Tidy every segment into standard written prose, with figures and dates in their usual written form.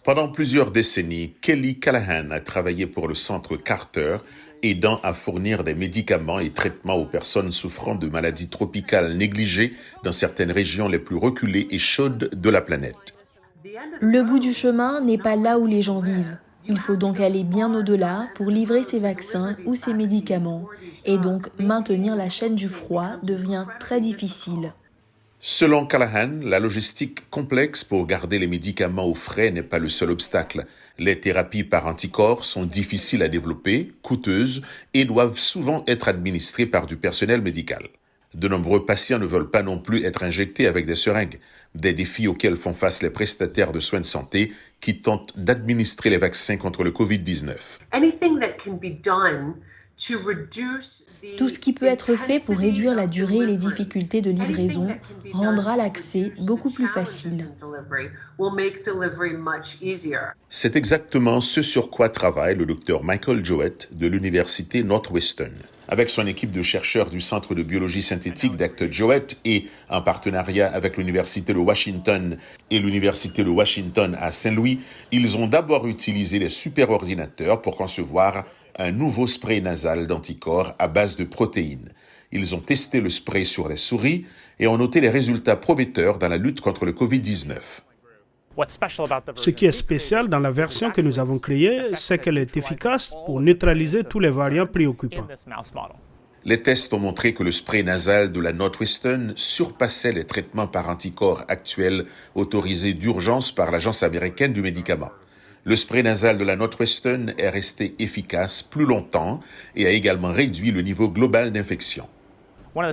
Pendant plusieurs décennies, Kelly Callahan a travaillé pour le Centre Carter, aidant à fournir des médicaments et traitements aux personnes souffrant de maladies tropicales négligées dans certaines régions les plus reculées et chaudes de la planète. Le bout du chemin n'est pas là où les gens vivent. Il faut donc aller bien au-delà pour livrer ces vaccins ou ces médicaments. Et donc maintenir la chaîne du froid devient très difficile. Selon Callahan, la logistique complexe pour garder les médicaments au frais n'est pas le seul obstacle. Les thérapies par anticorps sont difficiles à développer, coûteuses et doivent souvent être administrées par du personnel médical. De nombreux patients ne veulent pas non plus être injectés avec des seringues, des défis auxquels font face les prestataires de soins de santé qui tentent d'administrer les vaccins contre le COVID-19. Tout ce qui peut être fait pour réduire la durée et les difficultés de livraison rendra l'accès beaucoup plus facile. C'est exactement ce sur quoi travaille le Dr Michael Jowett de l'Université Northwestern. Avec son équipe de chercheurs du Centre de biologie synthétique Dr Jowett et en partenariat avec l'Université de Washington et l'Université de Washington à Saint-Louis, ils ont d'abord utilisé les superordinateurs pour concevoir un nouveau spray nasal d'anticorps à base de protéines. Ils ont testé le spray sur les souris et ont noté les résultats prometteurs dans la lutte contre le COVID-19. Ce qui est spécial dans la version que nous avons créée, c'est qu'elle est efficace pour neutraliser tous les variants préoccupants. Les tests ont montré que le spray nasal de la Northwestern surpassait les traitements par anticorps actuels autorisés d'urgence par l'Agence américaine du médicament. Le spray nasal de la Northwestern est resté efficace plus longtemps et a également réduit le niveau global d'infection.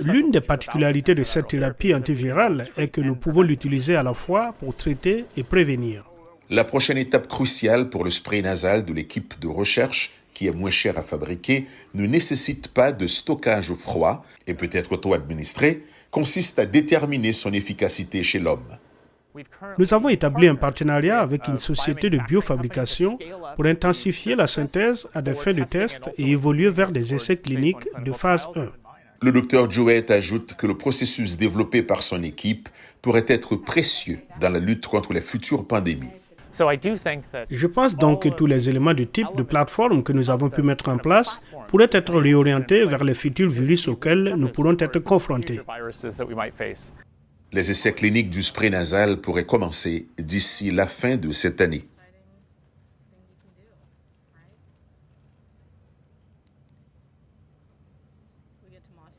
L'une des particularités de cette thérapie antivirale est que nous pouvons l'utiliser à la fois pour traiter et prévenir. La prochaine étape cruciale pour le spray nasal de l'équipe de recherche, qui est moins cher à fabriquer, ne nécessite pas de stockage au froid et peut être auto-administré, consiste à déterminer son efficacité chez l'homme. Nous avons établi un partenariat avec une société de biofabrication pour intensifier la synthèse à des fins de test et évoluer vers des essais cliniques de phase 1. Le Dr Jowett ajoute que le processus développé par son équipe pourrait être précieux dans la lutte contre les futures pandémies. Je pense donc que tous les éléments du type de plateforme que nous avons pu mettre en place pourraient être réorientés vers les futurs virus auxquels nous pourrons être confrontés. Les essais cliniques du spray nasal pourraient commencer d'ici la fin de cette année.